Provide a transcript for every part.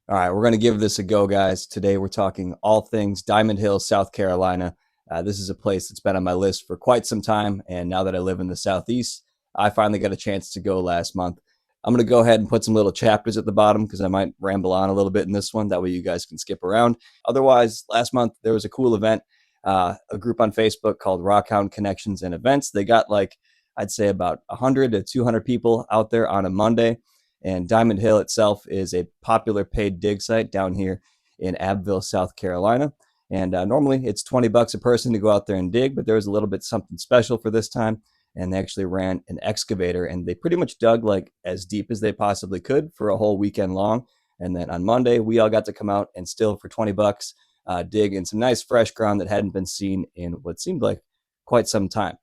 All right, we're going to give this a go, guys. Today we're talking all things Diamond Hill, South Carolina. This is a place that's been on my list for quite some time, and now that I live in the Southeast, I finally got a chance to go last month. I'm going to go ahead and put some little chapters at the bottom because I might ramble on a little bit in this one. That way you guys can skip around. Otherwise, last month there was a cool event, a group on Facebook called Rockhound Connections and Events. They got I'd say about 100 to 200 people out there on a Monday. And Diamond Hill itself is a popular paid dig site down here in Abbeville, South Carolina. And normally it's 20 bucks a person to go out there and dig, but there was a little bit something special for this time. And they actually ran an excavator and they pretty much dug like as deep as they possibly could for a whole weekend long. And then on Monday, we all got to come out and still for 20 bucks dig in some nice fresh ground that hadn't been seen in what seemed like quite some time.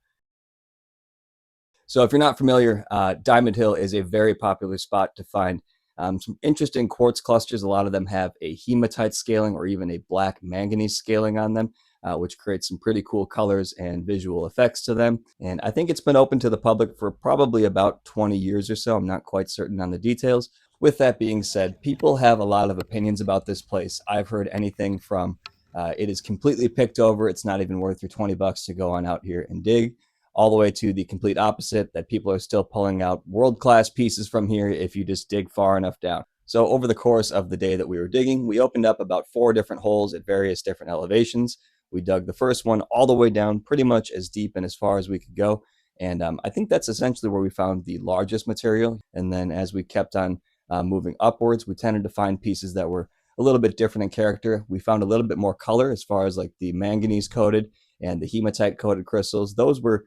So if you're not familiar, Diamond Hill is a very popular spot to find some interesting quartz clusters. A lot of them have a hematite scaling or even a black manganese scaling on them, which creates some pretty cool colors and visual effects to them. And I think it's been open to the public for probably about 20 years or so. I'm not quite certain on the details. With that being said, people have a lot of opinions about this place. I've heard anything from it is completely picked over. It's not even worth your 20 bucks to go on out here and dig, all the way to the complete opposite, that people are still pulling out world-class pieces from here if you just dig far enough down. So over the course of the day that we were digging, we opened up about 4 different holes at various different elevations. We dug the first one all the way down, pretty much as deep and as far as we could go. And I think that's essentially where we found the largest material. And then as we kept on moving upwards, we tended to find pieces that were a little bit different in character. We found a little bit more color as far as like the manganese coated and the hematite coated crystals. Those were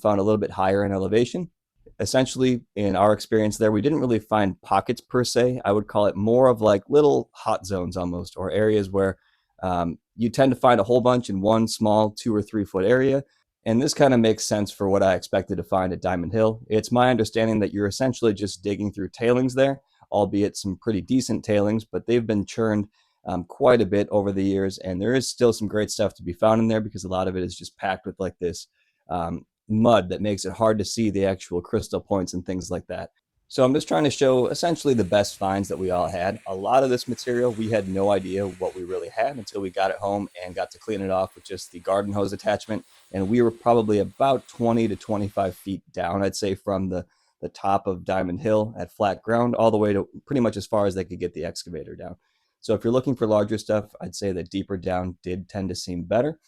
found a little bit higher in elevation. Essentially, in our experience there, we didn't really find pockets per se. I would call it more of like little hot zones almost, or areas where you tend to find a whole bunch in one small 2 or 3 foot area. And this kind of makes sense for what I expected to find at Diamond Hill. It's my understanding that you're essentially just digging through tailings there, albeit some pretty decent tailings, but they've been churned quite a bit over the years. And there is still some great stuff to be found in there because a lot of it is just packed with like this mud that makes it hard to see the actual crystal points and things like that. So I'm just trying to show essentially the best finds that we all had. A lot of this material, we had no idea what we really had until we got it home and got to clean it off with just the garden hose attachment. And we were probably about 20 to 25 feet down, I'd say, from the top of Diamond Hill at flat ground all the way to pretty much as far as they could get the excavator down. So if you're looking for larger stuff, I'd say that deeper down did tend to seem better.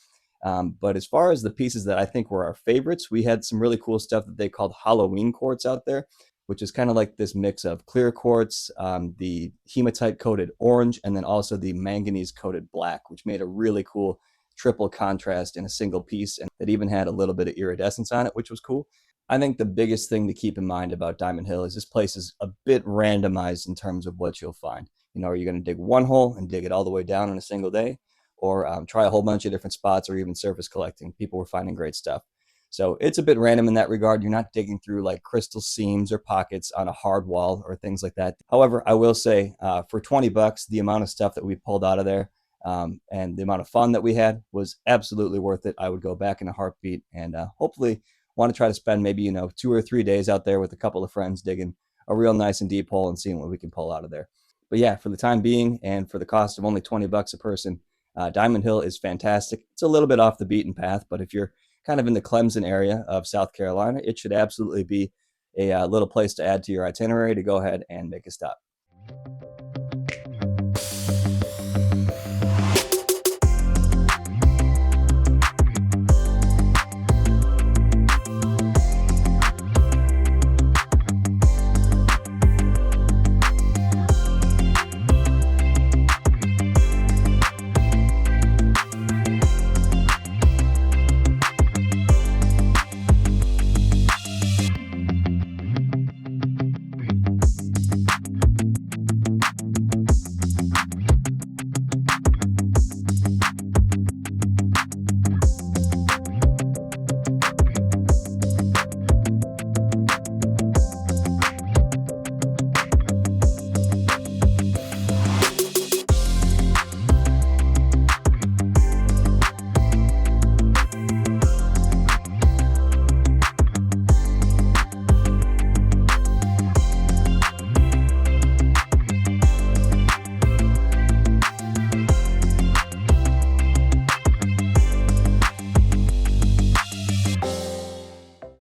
But as far as the pieces that I think were our favorites, we had some really cool stuff that they called Halloween quartz out there, which is kind of like this mix of clear quartz, the hematite coated orange, and then also the manganese coated black, which made a really cool triple contrast in a single piece. And it even had a little bit of iridescence on it, which was cool. I think the biggest thing to keep in mind about Diamond Hill is this place is a bit randomized in terms of what you'll find. You know, are you going to dig one hole and dig it all the way down in a single day? Or try a whole bunch of different spots, or even surface collecting? People were finding great stuff. So it's a bit random in that regard. You're not digging through like crystal seams or pockets on a hard wall or things like that. However, I will say for 20 bucks, the amount of stuff that we pulled out of there and the amount of fun that we had was absolutely worth it. I would go back in a heartbeat, and hopefully want to try to spend maybe, 2 or 3 days out there with a couple of friends digging a real nice and deep hole and seeing what we can pull out of there. But yeah, for the time being and for the cost of only 20 bucks a person, Diamond Hill is fantastic. It's a little bit off the beaten path, but if you're kind of in the Clemson area of South Carolina, it should absolutely be a little place to add to your itinerary to go ahead and make a stop.